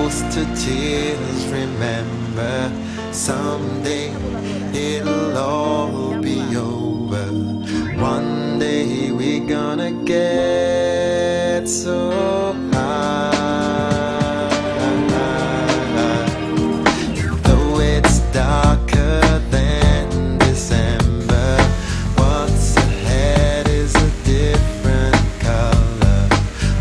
close to tears. Remember, someday it'll all be over. One day we're gonna get so high. Though it's darker than December, what's ahead is a different color.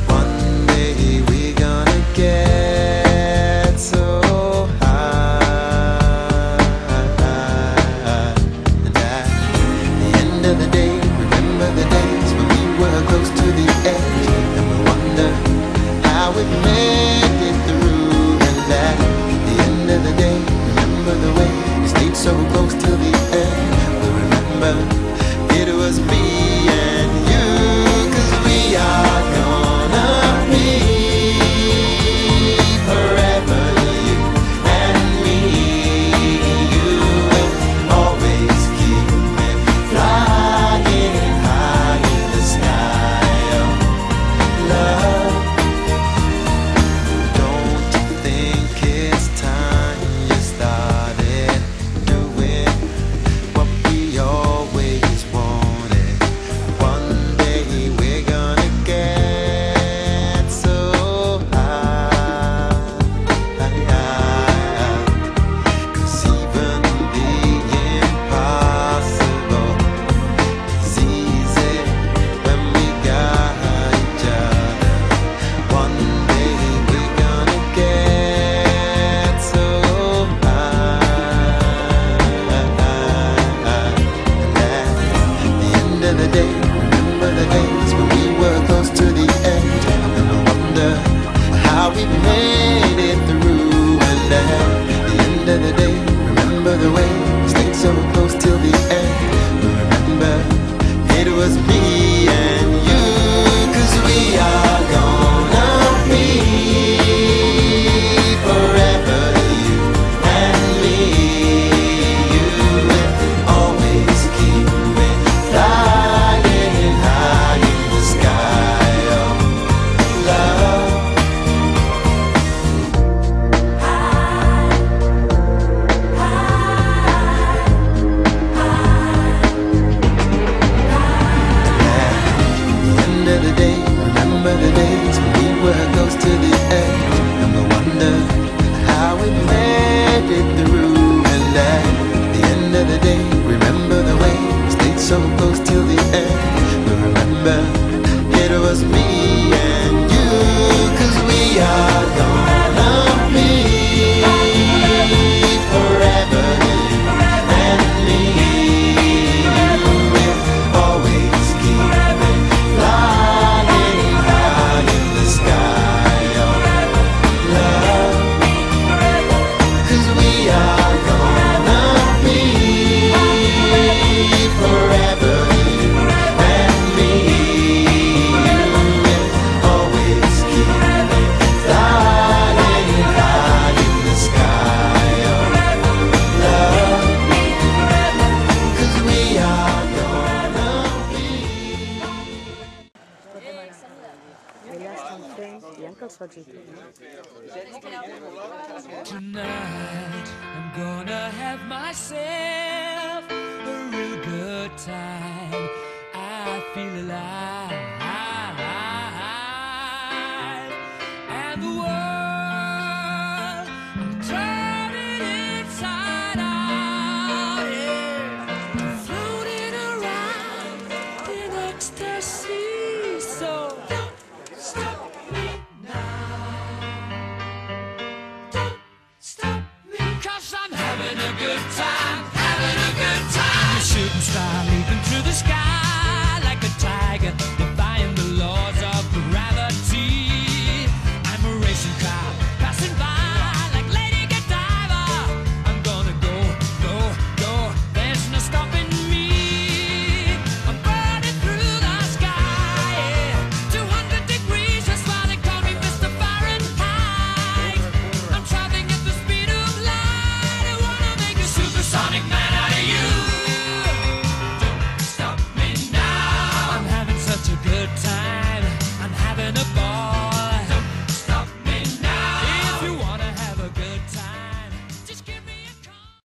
One day we're gonna get so high. And at the end of the day, remember the days when we were close to the edge, and we wonder how we made it through. And at the end of the day, remember the way we stayed so close till the end. We remember it was me and you, 'cause we are gonna be forever, you and me. You will always keep me flying high in the sky of love. Don't you think it's time you started doing what we always wanted? One day we're gonna get so high. 'Cause even the impossible is easy when we got each other. One day we're gonna get so high. And at the end of the day, remember the days when we were close to the end, and I wonder how we made it through. And at the end of the day, remember the way we stayed so close till the end. We remember it was me and you, 'cause we are gonna be forever, you and me. You will always keep me flying high in the sky of love. At the end of the day, remember the days when we were close to the edge, and we wonder how we made it through. And at the end of the day, remember the way we stayed so close till the end. We remember it was me and you, 'cause we are gonna be forever, you and me. You will always keep me flying high in the sky of love. 'Cause we are gonna be forever, you and me. You will always keep me flying high in the sky of love. 'Cause we are gonna be. Tonight I'm gonna have myself a real good time. I feel alive.